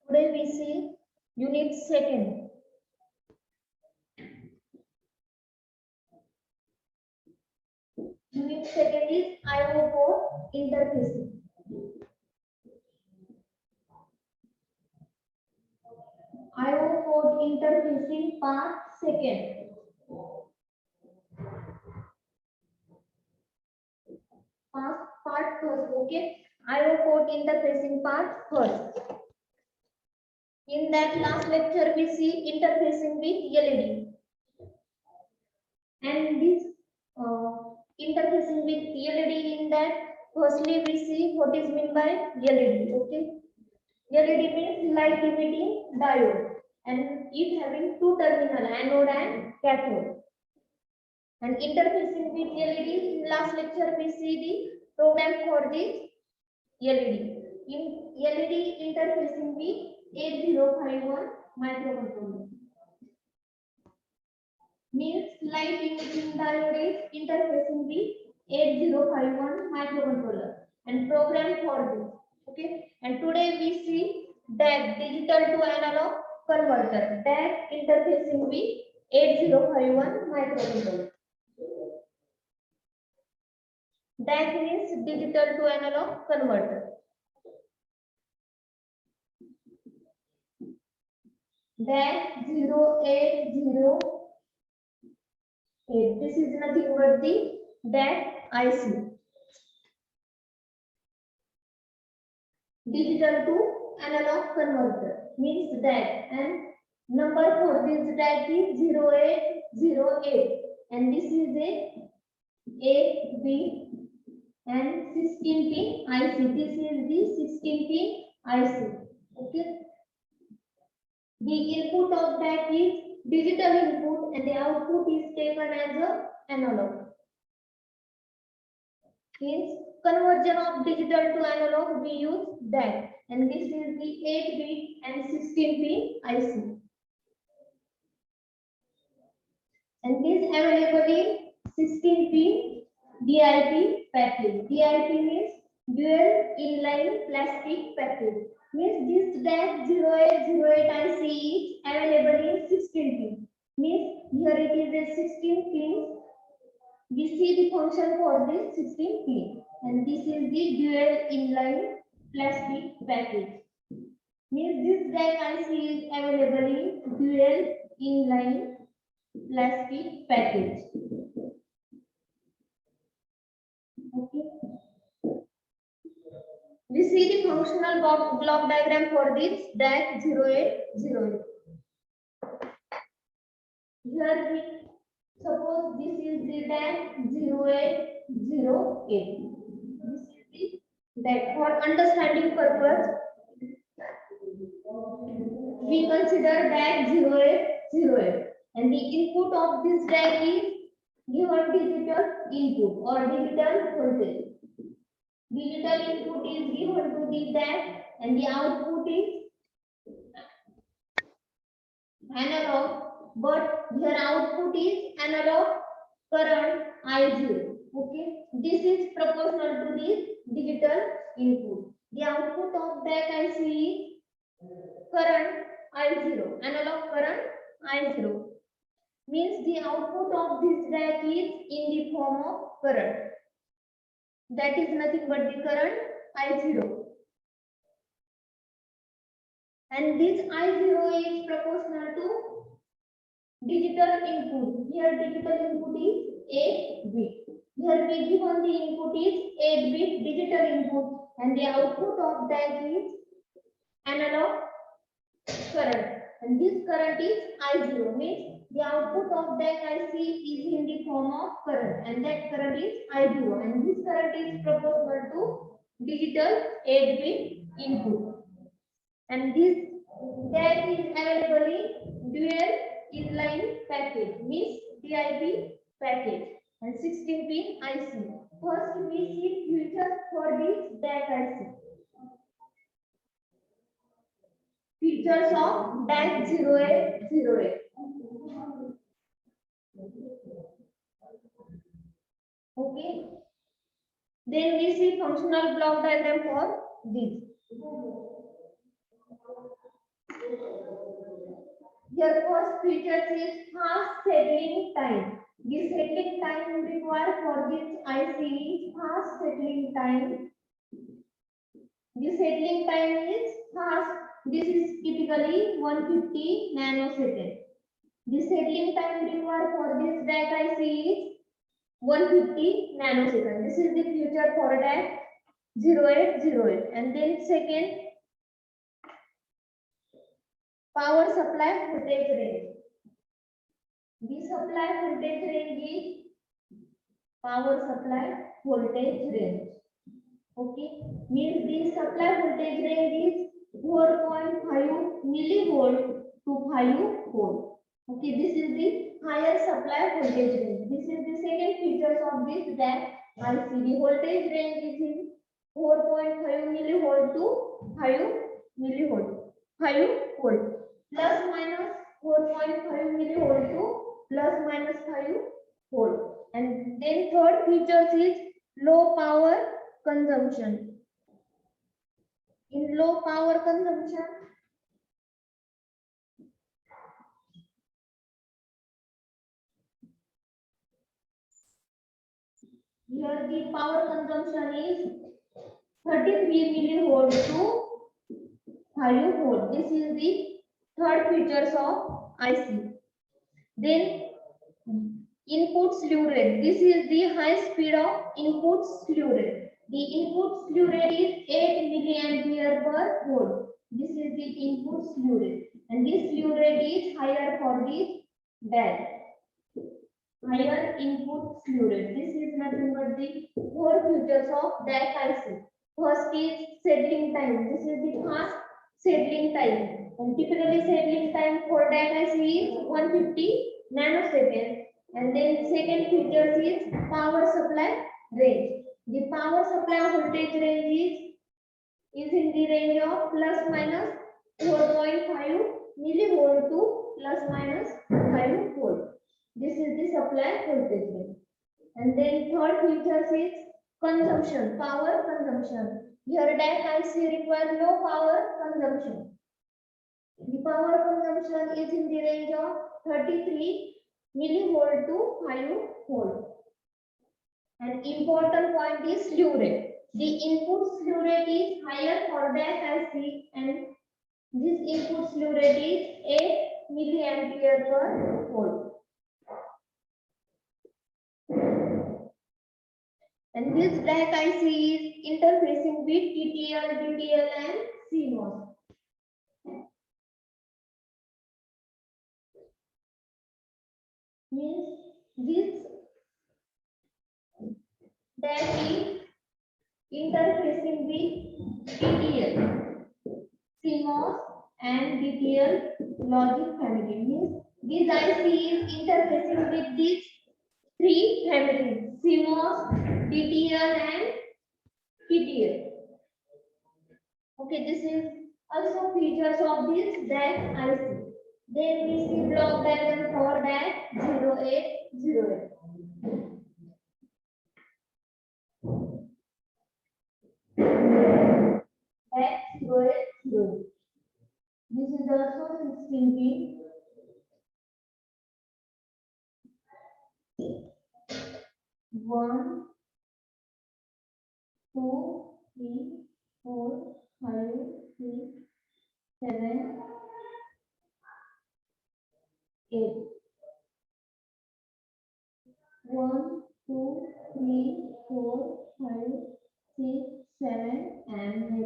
Today we see unit second. Unit second is IO port interfacing. IO port interfacing part second. Part first, okay. IO port interfacing part first. In that last lecture, we see interfacing with LED. And this interfacing with LED, in that firstly we see what is meant by LED. Okay, LED means light emitting diode, and it having two terminal, anode and cathode. And interfacing with LED, in last lecture we see the program for this LED. In LED interfacing with 8051 microcontroller. Means light emitting diode is interfacing with 8051 microcontroller and program for this. Okay, and today we see DAC, digital to analog converter, DAC interfacing with 8051 microcontroller. DAC means digital to analog converter. DAC 0808. This is nothing but the DAC IC. Digital to analog converter means DAC, and number for this DAC is 0808, and this is a B and 16 pin IC. This is the 16 pin IC. Okay. The input of DAC is digital input and the output is taken as a analog. Means conversion of digital to analog, we use DAC, and this is the 8-bit and 16 pin IC. And this available in 16 pin DIP package. DIP means dual inline plastic package. Means this DAC 0808 IC is available in 16 pin. Means here it is a 16 pin. We see the function for this 16 pin, and this is the dual inline plastic package. Means this DAC IC is available in dual inline plastic package. Okay. We see the functional block diagram for this DAC 0808. Here we suppose this is the DAC 0808. This is the DAC. For understanding purpose, we consider DAC 0808, and the input of this DAC is given digital input or digital voltage. Digital input is given to the DAC, and the output is analog, but here output is analog current I0. Okay, this is proportional to this digital input. The output of DAC IC is current I0, analog current I0. Means the output of this DAC is in the form of current. That is nothing but the current I0. And this I0 is proportional to digital input. Here digital input is 8-bit. Here we given the input is 8-bit digital input, and the output of that is analog current. And this current is I0. Means the output of that IC is in the form of current, and that current is I0. And this current is proportional to digital 8-bit input. And this DAC is available in dual inline package, means DIP package, and 16 pin IC. First we see features for this DAC IC. Features of DAC 0808. Okay. Then we see functional block diagram for this. Here first feature is fast settling time. The settling time required for this IC is fast settling time. The settling time is fast. This is typically 150 nanosecond. The settling time required for this DAC IC is 150 nanosecond. This is the feature for DAC 0808. And then second, power supply voltage range. The supply voltage range is power supply voltage range. Okay, means the supply voltage range is 4.5 millivolt to 5 volt. Okay, this is the higher supply voltage range. This is the second features of this that IC. Voltage range is in 4.5 millivolt to 5 millivolt. 5 volt. Plus minus 4.5 millivolt to plus minus 5 volt. And then third features is low power consumption. In low power consumption, here the power consumption is 33 millivolt to 5 volt. This is the third features of IC. Then input slew rate. This is the high speed of input slew rate. The input slew rate is 8 milliampere per volt. This is the input slew rate. And this slew rate is higher for the DAC. Higher input slew rate. This is nothing but the four features of DAC IC. First is settling time. This is the fast settling time. And typically settling time for DAC IC is 150 nanoseconds. And then second feature is power supply range. The power supply voltage range is in the range of plus minus 4.5 millivolt to plus minus 5 volt. This is the supply voltage range. And then third feature is consumption, power consumption. Here DAC IC requires low power consumption. The power consumption is in the range of 33 millivolt to 5 volt. An important point is slew rate. The input slew rate is higher for DAC IC and this input slew rate is 8 milliampere per volt. And this DAC IC is interfacing with TTL, DTL and CMOS. Means this DAC is interfacing with TTL, CMOS and DTL logic family. Means this IC is interfacing with these three families, CMOS, DTL and TTL. Okay, this is also features of this DAC IC. Then we see block diagram for DAC 0808. DAC 0808. This is also 16 pin. One, two, three, 4, 5, 6, 7, 8. 1, 2, 3, 4, 5, 6, 7, and 8.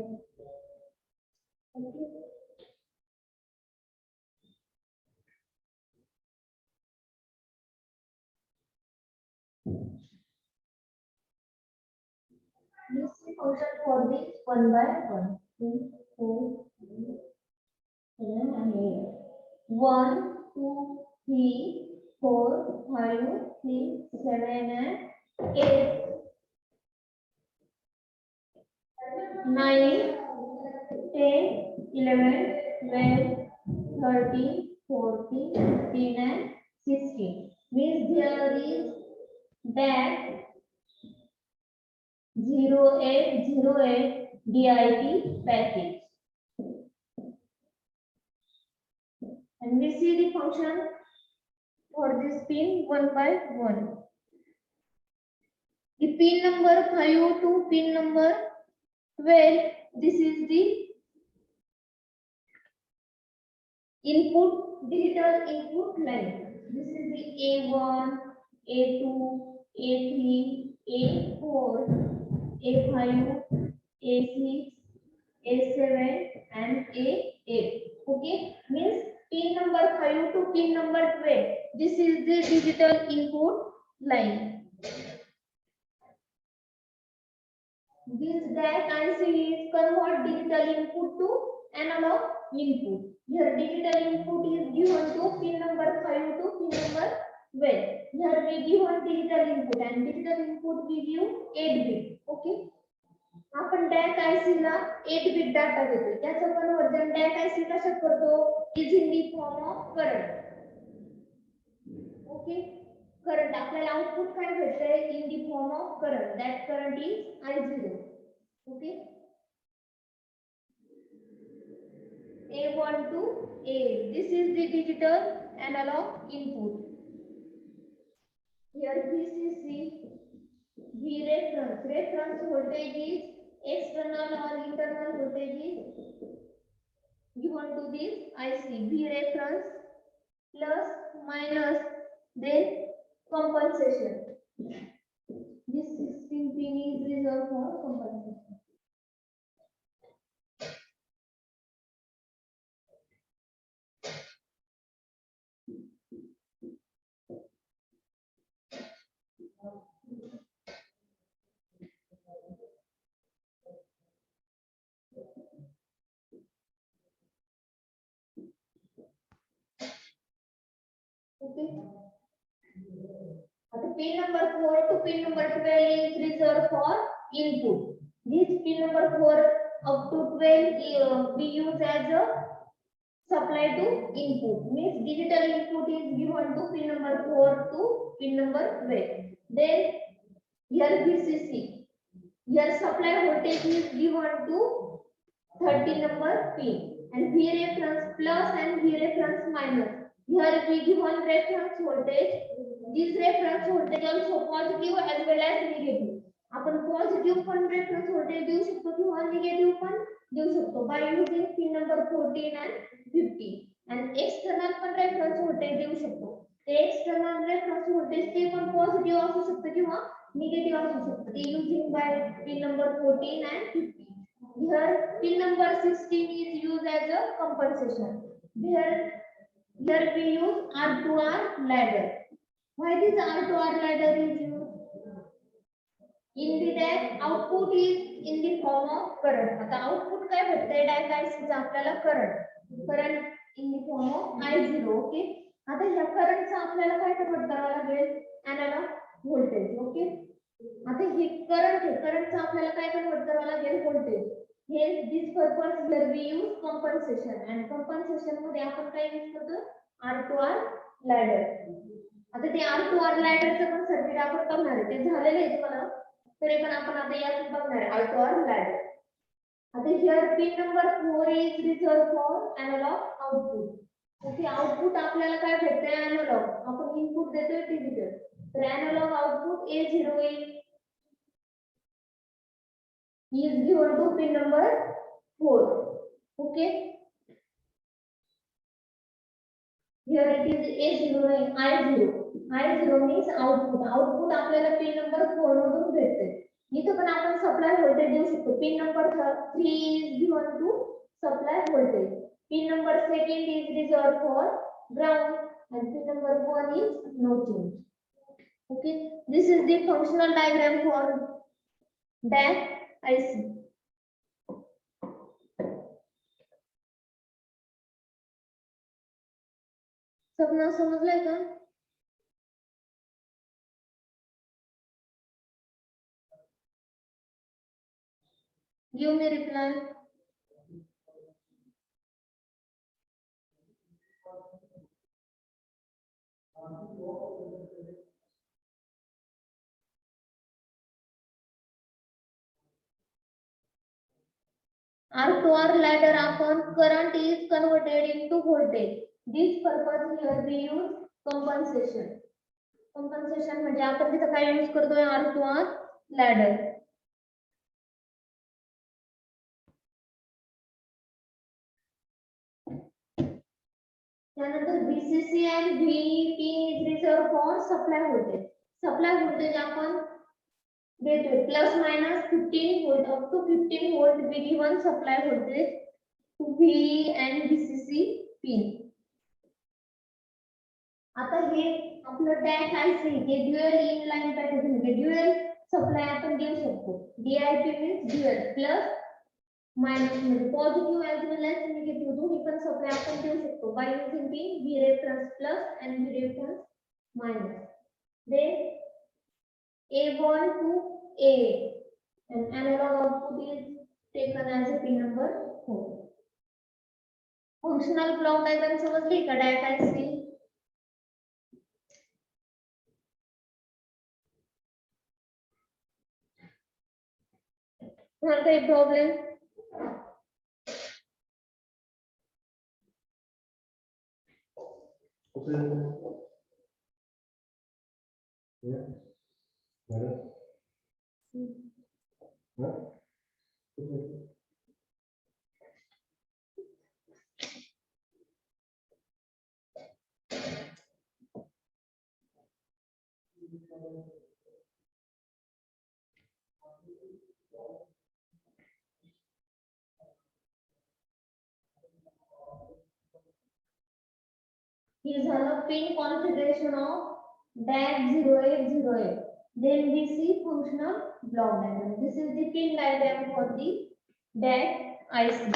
Okay. This is function for this 1 by 1. 2, 4, 7, and 8. 1, 2, 3, 4, 5, 6, 7, and 8. 9, 10, 11, 12, 13, 14, 15, and 16. Means there is that 0808 DIT package. and we see the function for this pin one by one. The pin number 5 to pin number 12, this is the digital input line. This is the A1, A2, A3, A4, A5, A6, A7 and A8. Okay, means pin number 5 to pin number 12. This is the digital input line. This DAC IC is convert digital input to analog input. Here digital input is given to pin number 5 to pin number 12. Here we given digital input and digital input we give 8 bit. Okay. आपण DAC IC ला 8 bit data देतो. त्याचं conversion DAC IC कशात करतो? is in the form of current. Okay. Current आपल्याला output काय भेटतंय in the form of current. That current is I0. Okay. A1 to A8. This is the digital analog input. Here VCC, V reference. Reference voltage is external or internal voltage is given to this IC. V reference plus minus then compensation. This 16 pin is reserved for compensation. Okay. Pin number 4 to pin number 12 is reserved for input. This pin number 4 up to 12 we use as a supply to input. Means digital input is given to pin number 4 to pin number 12. Then here VCC. Here supply voltage is given to 30 number pin and V reference plus and V reference minus. Here we given reference voltage. This reference voltage also positive as well as negative. आपण positive पण reference voltage देऊ शकतो किंवा negative पण देऊ शकतो by using pin number 14 and 15. And external पण reference voltage देऊ शकतो. ते external reference voltage ते पण positive असू शकतं किंवा negative असू शकतं. ते using by pin number 14 and 15. Here pin number 16 is used as a compensation. Here we use R2R ladder. Why this R2R ladder is used? In the DAC output is in the form of current. आता output काय भेटतंय DAC IC चा आपल्याला current in the form of I0. Okay. आता ह्या current चा आपल्याला काय कन्वर्ट करावं लागेल? Analog voltage. Okay. आता हे current चा आपल्याला काय कन्वर्ट करावं लागेल? Voltage. Hence this purpose here we use compensation and compensation मध्ये आपण काय यूज करतो? R2R ladder. आता ते R2R ladder चं पण सर्किट आपण बघणार आहे. ते झालेलं आहे तुम्हाला. तरी पण आपण आता यात बघणार आहे R2R ladder. आता here pin number 4 is reserved for analog output. Okay, output आपल्याला काय भेटतंय? analog. आपण इनपुट देतोय डिजिटल. तर analog output A0 is given to pin number 4. Okay. Here it is A0 and I0. I0 means output. Output आपल्याला pin number 4 मधून भेटते. इथं पण आपण सप्लाय व्होल्टेज देऊ शकतो. Pin number 3 is given to supply voltage. Pin number 2 is reserved for ground and pin number 1 is no change. Okay, this is the functional diagram for DAC IC. सबना समझलाय का? Give me reply. R2R ladder upon current is converted into voltage. This purpose here we use compensation. Compensation म्हणजे आपण तिथं काय use करतोय R to R ladder. त्यानंतर BCC and VP is reserved for supply voltage. Supply voltage आपण देतोय plus minus 15 volt up to 15 volt we given supply voltage to VE and BCC pin. आता हे आपलं डॅश IC हे dual inline packaging हे dual supply आपण देऊ शकतो. DIP means dual plus minus म्हणजे positive as well as negative दोन्ही पण सप्लाय आपण देऊ शकतो by using pin V reference plus and V reference minus. Then A1 to A and analog output is taken as a pin number 4. Functional block diagram समजली का diet IC? तुम्हाला काही problem? Here is a pin configuration of DAC 0808. Then we see functional block diagram. This is the pin diagram for the DAC IC.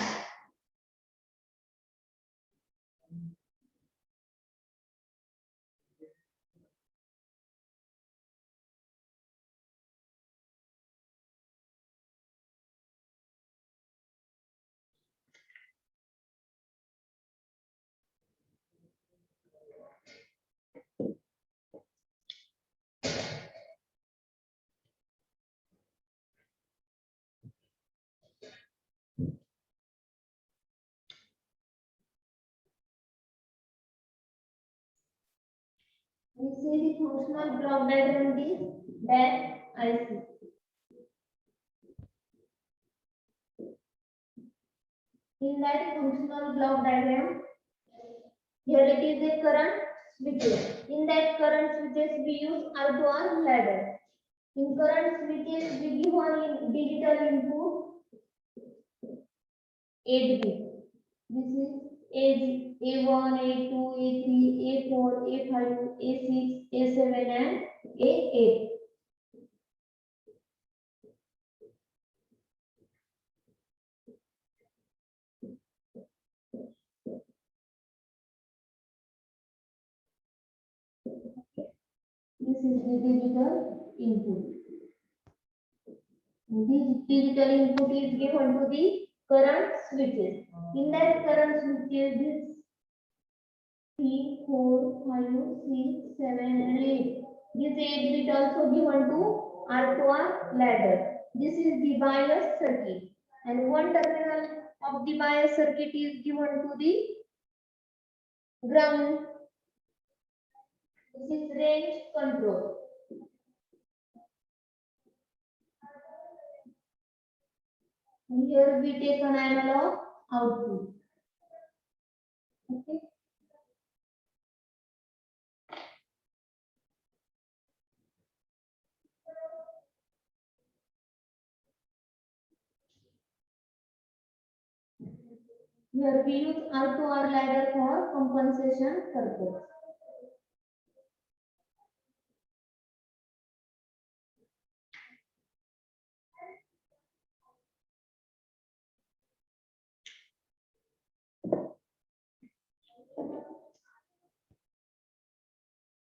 We see the functional block diagram of the DAC IC. In that functional block diagram, here it is the current switches. In that current switches we use R to R ladder. In current switches we give one digital input 8 bit. This is A1, A2, A3, A4, A5, A6, A7 and A8. This is the digital input. This digital input is given to the current switches. In that current switches, this 3, 4, 5, 6, 7 and 8. This 8 bit also given to R to R ladder. This is the bias circuit. And one terminal of the bias circuit is given to the ground. This is range control. Here we take an analog output. Okay. Here we use R to R ladder for compensation purpose.